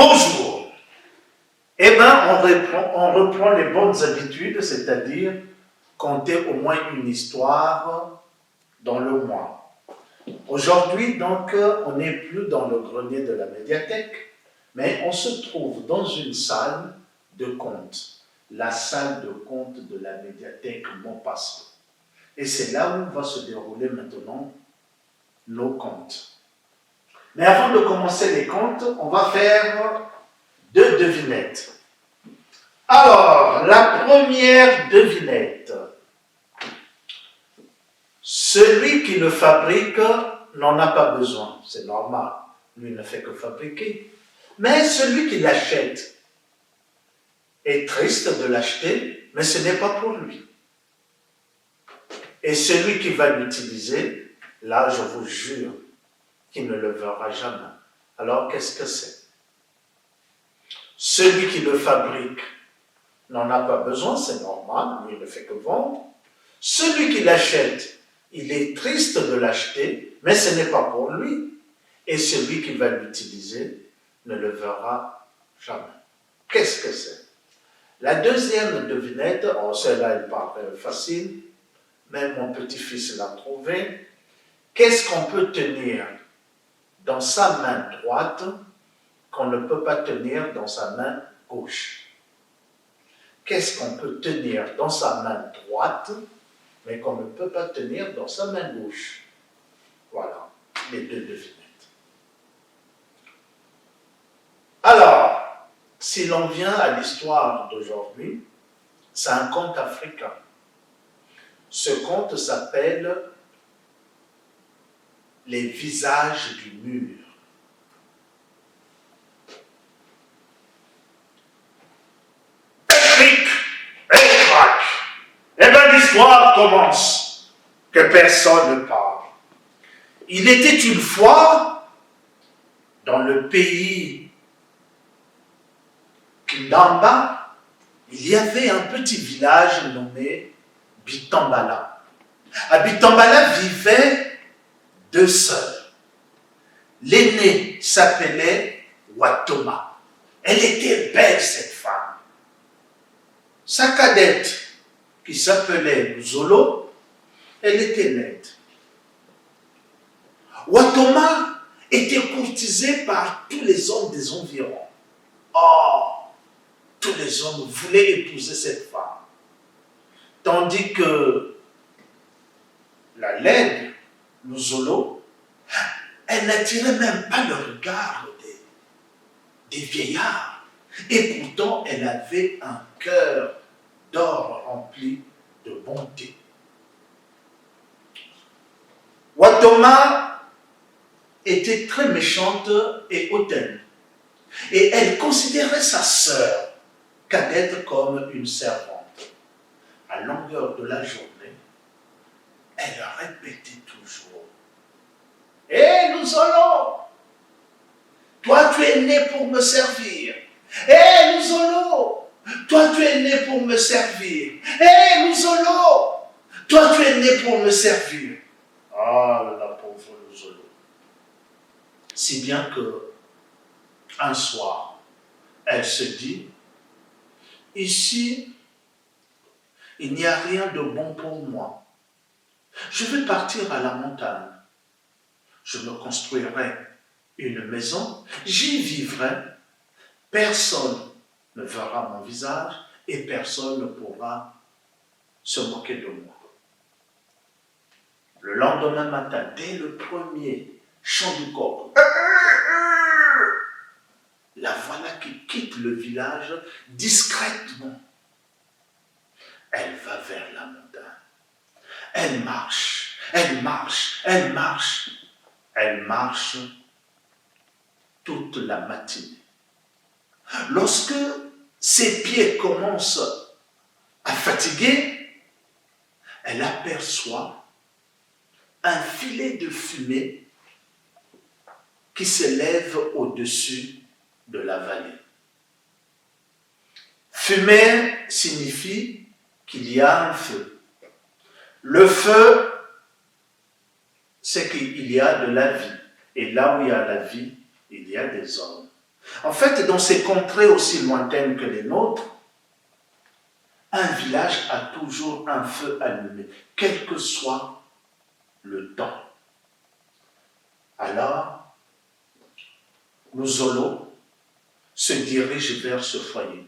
Bonjour. Eh bien, on reprend les bonnes habitudes, c'est-à-dire compter au moins une histoire dans le mois. Aujourd'hui, donc, on n'est plus dans le grenier de la médiathèque, mais on se trouve dans une salle de contes, la salle de contes de la médiathèque Montpassot. Et c'est là où va se dérouler maintenant nos contes. Mais avant de commencer les contes, on va faire 2 devinettes. Alors, la première devinette. Celui qui le fabrique n'en a pas besoin, c'est normal. Lui ne fait que fabriquer. Mais celui qui l'achète est triste de l'acheter, mais ce n'est pas pour lui. Et celui qui va l'utiliser, là, je vous jure, qu'il ne le verra jamais. Alors, qu'est-ce que c'est? Celui qui le fabrique n'en a pas besoin, c'est normal, lui il ne fait que vendre. Celui qui l'achète, il est triste de l'acheter, mais ce n'est pas pour lui. Et celui qui va l'utiliser ne le verra jamais. Qu'est-ce que c'est? La deuxième devinette, celle-là elle paraît facile, même mon petit-fils l'a trouvé. Qu'est-ce qu'on peut tenir dans sa main droite qu'on ne peut pas tenir dans sa main gauche? Qu'est-ce qu'on peut tenir dans sa main droite, mais qu'on ne peut pas tenir dans sa main gauche? Voilà, les 2 devinettes. Alors, si l'on vient à l'histoire d'aujourd'hui, c'est un conte africain. Ce conte s'appelle « Les visages du mur ». Eh bien, l'histoire commence, que personne ne parle. Il était une fois, dans le pays Kindamba, il y avait un petit village nommé Bitambala. À Bitambala vivaient 2 sœurs. L'aînée s'appelait Watoma. Elle était belle, cette femme. Sa cadette, qui s'appelait Zolo, elle était laide. Watoma était courtisée par tous les hommes des environs. Oh, tous les hommes voulaient épouser cette femme. Tandis que la laide, Zolo, elle n'attirait même pas le regard des vieillards. Et pourtant, elle avait un cœur d'or rempli de bonté. Watoma était très méchante et hautaine. Et elle considérait sa sœur cadette comme une servante. À longueur de la journée, elle répétait toujours: « Hé, Luzolo, toi tu es né pour me servir. Hé, Luzolo, toi tu es né pour me servir. Hé, Luzolo, toi tu es né pour me servir. » Ah, la pauvre Luzolo. Si bien que, un soir, elle se dit: « Ici, il n'y a rien de bon pour moi. Je vais partir à la montagne. Je me construirai une maison, j'y vivrai. Personne ne verra mon visage et personne ne pourra se moquer de moi. » Le lendemain matin, dès le premier chant du coq, la voilà qui quitte le village discrètement. Elle va vers la montagne. Elle marche, elle marche, elle marche. Elle marche toute la matinée. Lorsque ses pieds commencent à fatiguer, elle aperçoit un filet de fumée qui s'élève au-dessus de la vallée. Fumée signifie qu'il y a un feu. Le feu, c'est qu'il y a de la vie. Et là où il y a la vie, il y a des hommes. En fait, dans ces contrées aussi lointaines que les nôtres, un village a toujours un feu allumé, quel que soit le temps. Alors, Luzolo se dirige vers ce foyer.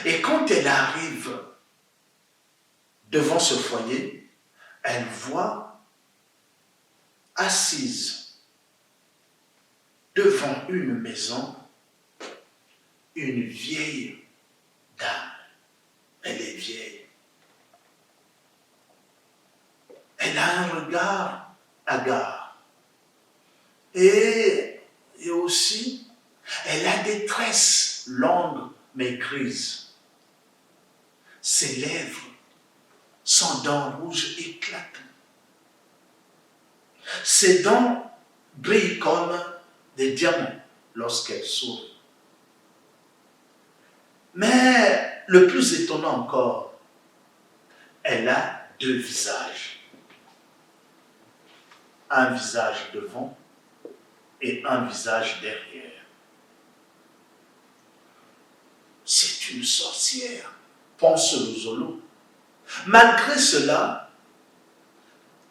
Et quand elle arrive devant ce foyer, elle voit assise devant une maison une vieille dame. Elle est vieille. Elle a un regard hagard. Et aussi, elle a des tresses longues mais grises. Ses lèvres sont dents rouges éclatantes. Ses dents brillent comme des diamants lorsqu'elle sourit. Mais le plus étonnant encore, elle a deux visages. Un visage devant et un visage derrière. C'est une sorcière, pense Luzolo. Malgré cela,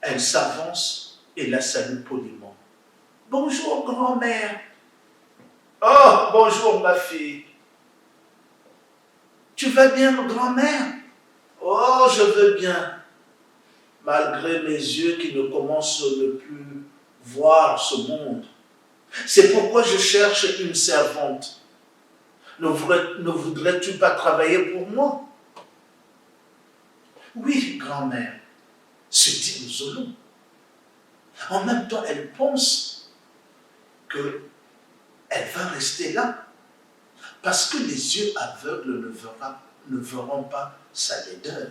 elle s'avance et la salue poliment. Bonjour, grand-mère. Oh, bonjour, ma fille. Tu vas bien, grand-mère? Oh, je veux bien. Malgré mes yeux qui ne commencent ne plus voir ce monde. C'est pourquoi je cherche une servante. Ne voudrais-tu pas travailler pour moi? Oui, grand-mère, se dit Luzolo. En même temps, elle pense qu'elle va rester là, parce que les yeux aveugles ne verront pas sa laideur.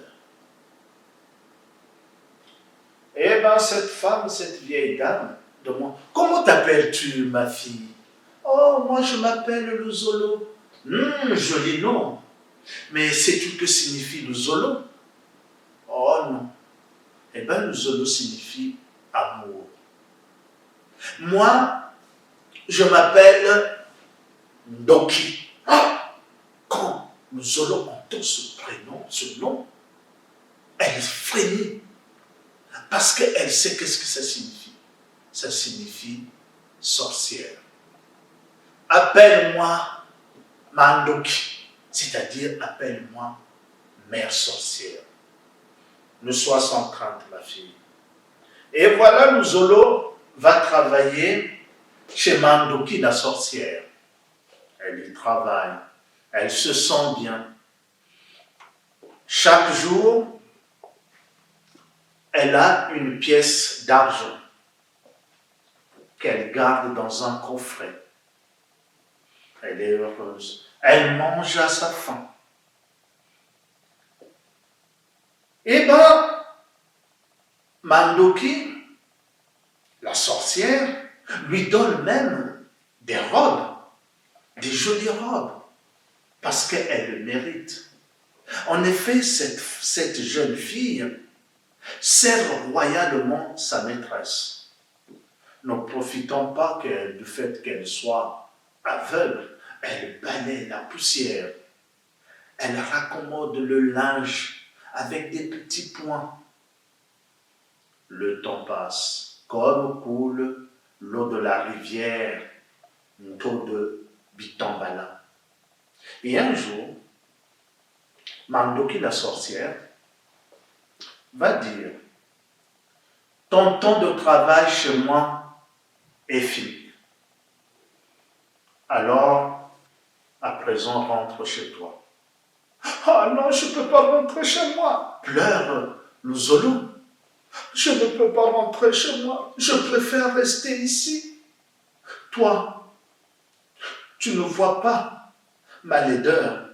Eh bien, cette femme, cette vieille dame, demande, comment t'appelles-tu, ma fille? Oh, moi je m'appelle Luzolo. Joli nom. Mais sais-tu que signifie Luzolo? Oh non. Eh bien, Luzolo signifie amour. Moi, je m'appelle Ndoki. Quand Luzolo entend ce prénom, ce nom, elle frémit. Parce qu'elle sait qu'est-ce que ça signifie. Ça signifie sorcière. Appelle-moi Mandoki, c'est-à-dire appelle-moi mère sorcière. Ne sois sans crainte, ma fille. Et voilà, Luzolo va travailler chez Mandoki, la sorcière. Elle y travaille. Elle se sent bien. Chaque jour, elle a une pièce d'argent qu'elle garde dans un coffret. Elle est heureuse. Elle mange à sa faim. Eh bien, Mandoki, la sorcière, lui donne même des robes, des jolies robes, parce qu'elle le mérite. En effet, cette jeune fille sert royalement sa maîtresse. Ne profitant pas du fait qu'elle soit aveugle, elle balaie la poussière. Elle raccommode le linge avec des petits points. Le temps passe, comme coule l'eau de la rivière, l'eau de Bitambala. Et un jour, Mandoki la sorcière va dire, ton temps de travail chez moi est fini. Alors, à présent, rentre chez toi. Ah non, je ne peux pas rentrer chez moi, pleure Luzolo. Je ne peux pas rentrer chez moi, je préfère rester ici. Toi, tu ne vois pas ma laideur.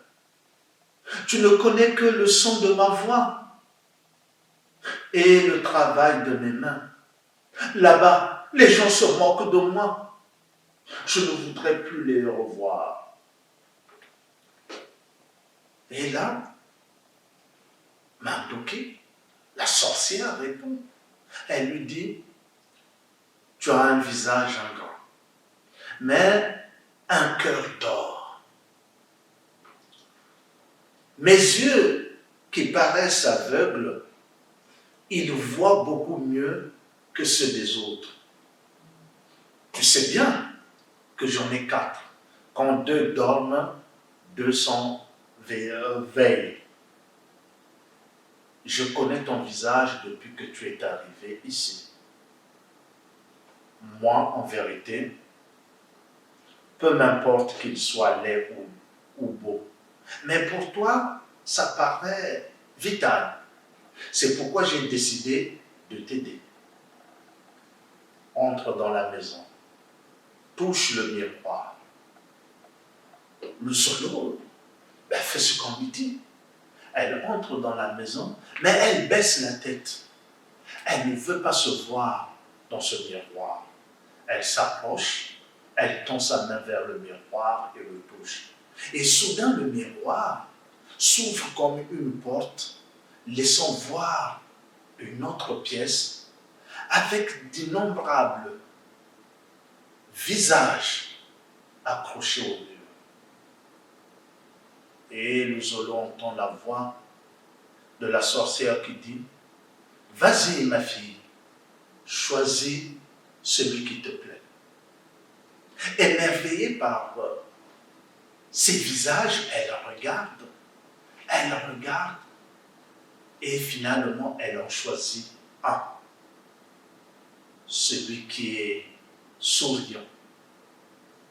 Tu ne connais que le son de ma voix et le travail de mes mains. Là-bas, les gens se moquent de moi. Je ne voudrais plus les revoir. Et là, Mandoki, la sorcière, répond. Elle lui dit, tu as un visage ingrat. Mais un cœur d'or. Mes yeux qui paraissent aveugles, ils voient beaucoup mieux que ceux des autres. Tu sais bien que j'en ai 4. Quand 2 dorment, 200 veillent. Je connais ton visage depuis que tu es arrivé ici. Moi, en vérité, peu m'importe qu'il soit laid ou beau. Mais pour toi, ça paraît vital. C'est pourquoi j'ai décidé de t'aider. Entre dans la maison. Touche le miroir. Le solo fait ce qu'on lui dit. Elle entre dans la maison, mais elle baisse la tête. Elle ne veut pas se voir dans ce miroir. Elle s'approche, elle tend sa main vers le miroir et le touche. Et soudain, le miroir s'ouvre comme une porte, laissant voir une autre pièce avec d'innombrables visages accrochés au mur. Et nous allons entendre la voix de la sorcière qui dit « Vas-y, ma fille, choisis celui qui te plaît. » Émerveillée par ces visages, elle regarde, et finalement, elle en choisit un. Celui qui est souriant,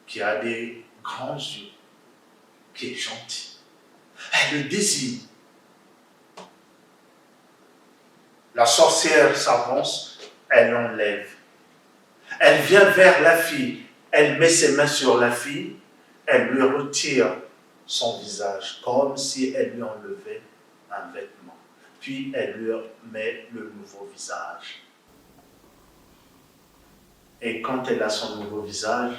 qui a des grands yeux, qui est gentil. Elle le désigne. La sorcière s'avance, elle l'enlève. Elle vient vers la fille, elle met ses mains sur la fille, elle lui retire son visage, comme si elle lui enlevait un vêtement. Puis elle lui met le nouveau visage. Et quand elle a son nouveau visage,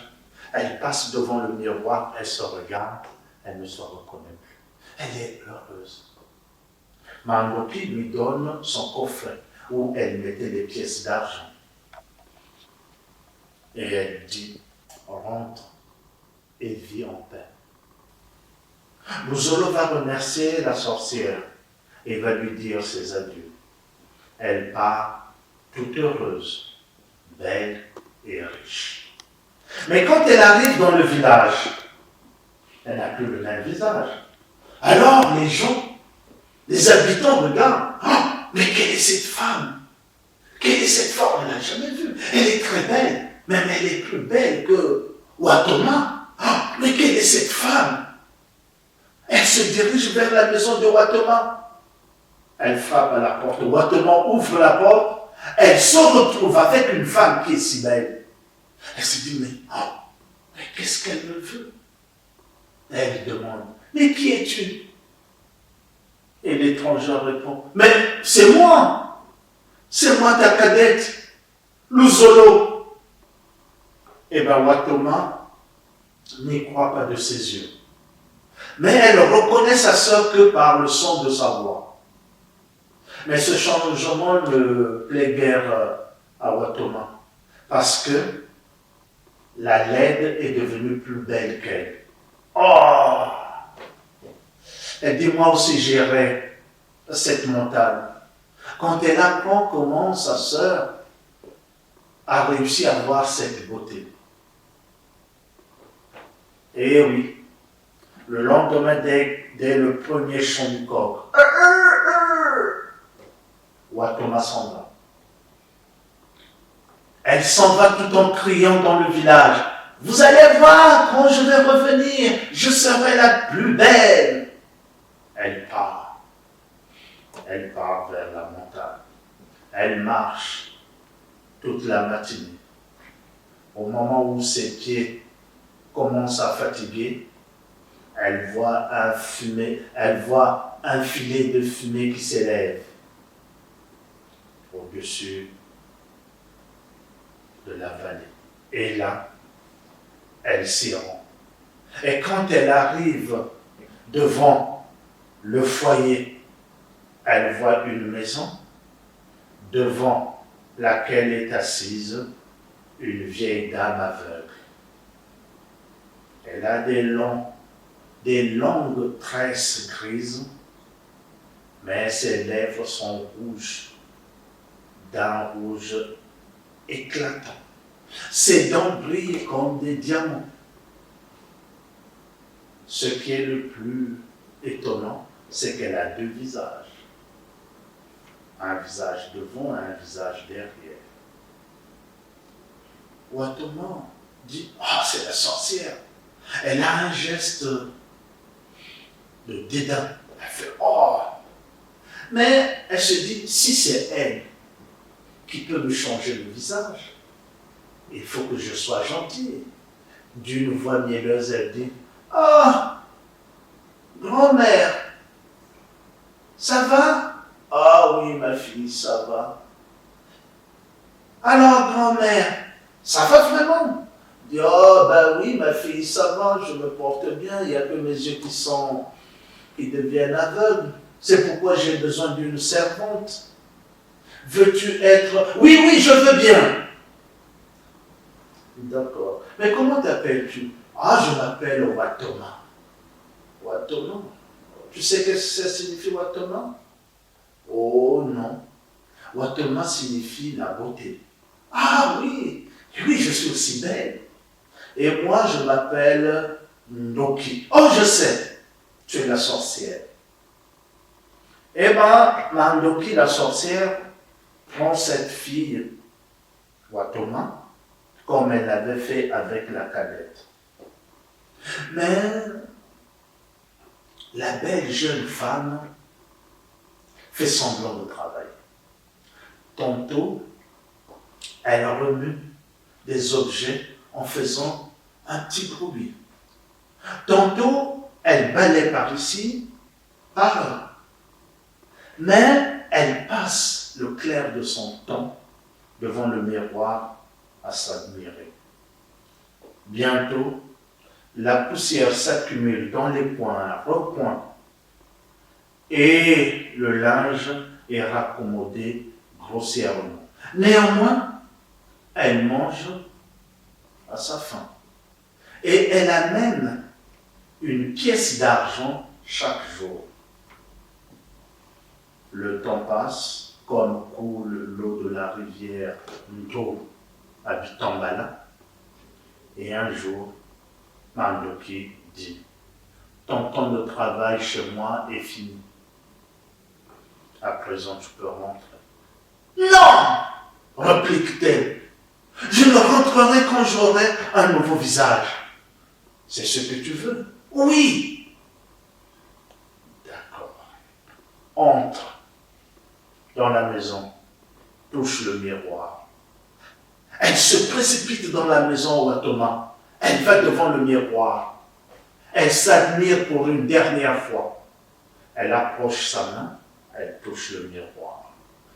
elle passe devant le miroir, elle se regarde, elle ne se reconnaît plus. Elle est heureuse. Mangopi lui donne son coffret où elle mettait des pièces d'argent. Et elle dit, rentre et vis en paix. Luzolo va remercier la sorcière et va lui dire ses adieux. Elle part toute heureuse, belle et riche. Mais quand elle arrive dans le village, elle n'a plus le même visage. Alors les gens, les habitants regardent. Oh, mais quelle est cette femme? Quelle est cette femme? On ne l'a jamais vue. Elle est très belle. Même elle est plus belle que Watoma. Oh, mais quelle est cette femme? Elle se dirige vers la maison de Watoma. Elle frappe à la porte. Watoma ouvre la porte. Elle se retrouve avec une femme qui est si belle. Elle se dit, mais qu'est-ce qu'elle me veut? Elle demande, mais qui es-tu? Et l'étranger répond, mais c'est moi ta cadette, Luzolo. Et bien Watoma n'y croit pas de ses yeux. Mais elle reconnaît sa sœur que par le son de sa voix. Mais ce changement ne plaît guère à Watoma, parce que la laide est devenue plus belle qu'elle. Oh! Elle dit, moi aussi j'irai cette montagne. Quand elle apprend comment sa sœur a réussi à voir cette beauté. Et oui, le lendemain, dès le premier chant du coq, Watoma s'en va. Elle s'en va tout en criant dans le village. Vous allez voir, quand je vais revenir, je serai la plus belle. Elle part. Elle part vers la montagne. Elle marche toute la matinée. Au moment où ses pieds commencent à fatiguer, elle voit un filet de fumée qui s'élève au-dessus de la vallée. Et là, elle s'y rend. Et quand elle arrive devant le foyer, elle voit une maison devant laquelle est assise une vieille dame aveugle. Elle a des longues tresses grises, mais ses lèvres sont rouges, d'un rouge éclatant. Ses dents brillent comme des diamants. Ce qui est le plus étonnant, c'est qu'elle a deux visages. Un visage devant et un visage derrière. Ouattoma dit, oh, c'est la sorcière. Elle a un geste de dédain. Elle fait, oh. Mais elle se dit, si c'est elle qui peut me changer le visage, il faut que je sois gentille. D'une voix mielleuse, elle dit, ah, grand-mère, ça va? Ah oui, ma fille, ça va. Alors, grand-mère, ça va vraiment? Dit, oh, ben oui, ma fille, ça va, je me porte bien, il n'y a que mes yeux qui deviennent aveugles. C'est pourquoi j'ai besoin d'une servante. Veux-tu être... Oui, oui, je veux bien. D'accord. Mais comment t'appelles-tu? Ah, je m'appelle Ouattoma. Ouattoma? Tu sais ce que ça signifie Ouattoma? Oh non. Ouattoma signifie la beauté. Ah oui, oui, je suis aussi belle. Et moi, je m'appelle Ndoki. Oh, je sais, tu es la sorcière. Eh bien, Ndoki, la sorcière, prend cette fille, Ouattoma, comme elle l'avait fait avec la cadette. Mais la belle jeune femme fait semblant de travailler. Tantôt, elle remue des objets en faisant un petit bruit. Tantôt, elle balaie par ici, par là. Mais elle passe le clair de son temps devant le miroir à s'admirer. Bientôt, la poussière s'accumule dans les coins, recoins, et le linge est raccommodé grossièrement. Néanmoins, elle mange à sa faim. Et elle amène une pièce d'argent chaque jour. Le temps passe, comme coule l'eau de la rivière Ndo à Bitambala. Et un jour, Mandoki dit, ton temps de travail chez moi est fini. À présent, tu peux rentrer. Non, réplique-t-elle. Je ne rentrerai quand j'aurai un nouveau visage. C'est ce que tu veux? Oui. D'accord. Entre dans la maison, touche le miroir. Elle se précipite dans la maison Ouattoma. Elle va devant le miroir. Elle s'admire pour une dernière fois. Elle approche sa main, elle touche le miroir.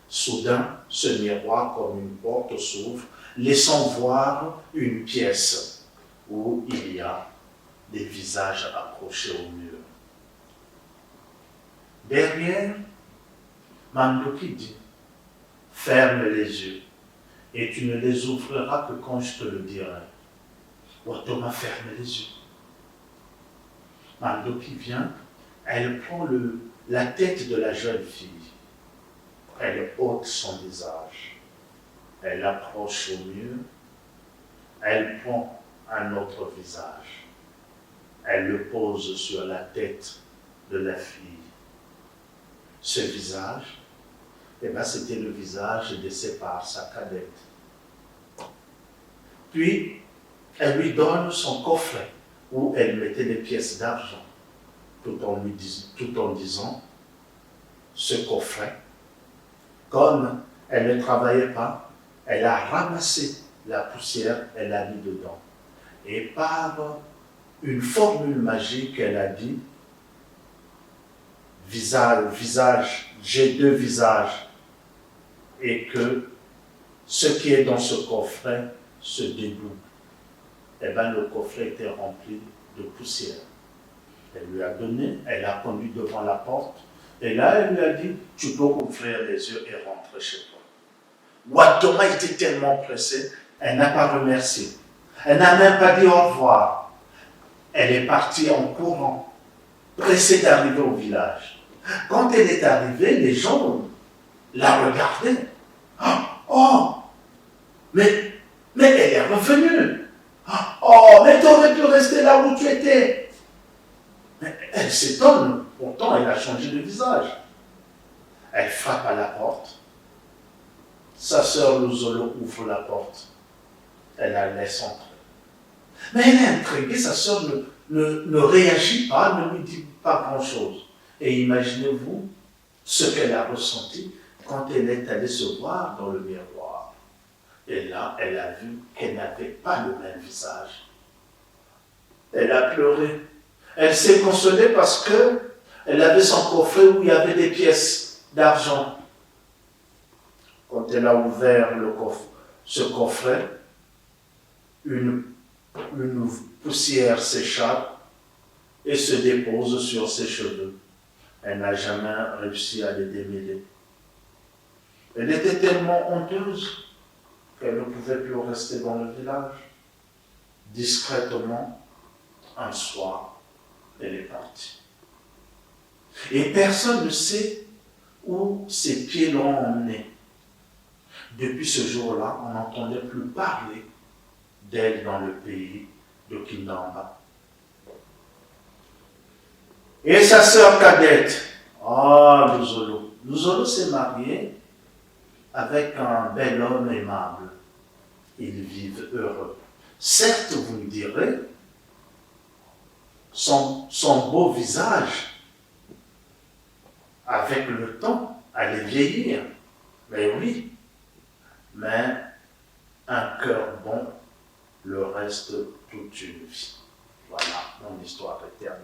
Soudain, ce miroir, comme une porte, s'ouvre, laissant voir une pièce où il y a des visages accrochés au mur. Derrière, Mandoki dit, ferme les yeux et tu ne les ouvriras que quand je te le dirai. Ouattoma ferme les yeux. Mandoki vient, elle prend la tête de la jeune fille. Elle ôte son visage. Elle approche au mur. Elle prend un autre visage. Elle le pose sur la tête de la fille. Ce visage, c'était le visage de ses parts, sa cadette. Puis, elle lui donne son coffret où elle mettait des pièces d'argent, tout en disant, ce coffret, comme elle ne travaillait pas, elle a ramassé la poussière, elle l'a mis dedans. Et par une formule magique, elle a dit, visage, j'ai deux visages, et que ce qui est dans ce coffret se dédouble. Le coffret était rempli de poussière. Elle lui a donné, elle l'a conduit devant la porte, et là, elle lui a dit, tu peux ouvrir les yeux et rentrer chez toi. Ouattoma était tellement pressée, elle n'a pas remercié. Elle n'a même pas dit au revoir. Elle est partie en courant, pressée d'arriver au village. Quand elle est arrivée, les gens la regardaient. Oh, mais elle est revenue. Oh, mais tu aurais pu rester là où tu étais. Mais elle s'étonne, pourtant elle a changé de visage. Elle frappe à la porte. Sa sœur Luzolo ouvre la porte. Elle la laisse entrer. Mais elle est intriguée, sa sœur ne réagit pas, ne lui dit pas grand-chose. Et imaginez-vous ce qu'elle a ressenti quand elle est allée se voir dans le miroir. Et là, elle a vu qu'elle n'avait pas le même visage. Elle a pleuré. Elle s'est consolée parce qu'elle avait son coffret où il y avait des pièces d'argent. Quand elle a ouvert ce coffret, une poussière s'échappe et se dépose sur ses cheveux. Elle n'a jamais réussi à les démêler. Elle était tellement honteuse qu'elle ne pouvait plus rester dans le village. Discrètement, un soir, elle est partie. Et personne ne sait où ses pieds l'ont emmenée. Depuis ce jour-là, on n'entendait plus parler d'elle dans le pays de Kindamba. Et sa sœur cadette, Luzolo. Luzolo s'est mariée avec un bel homme aimable. Ils vivent heureux. Certes, vous me direz, son beau visage, avec le temps, allait vieillir. Mais oui, mais un cœur bon le reste toute une vie. Voilà mon histoire éternelle.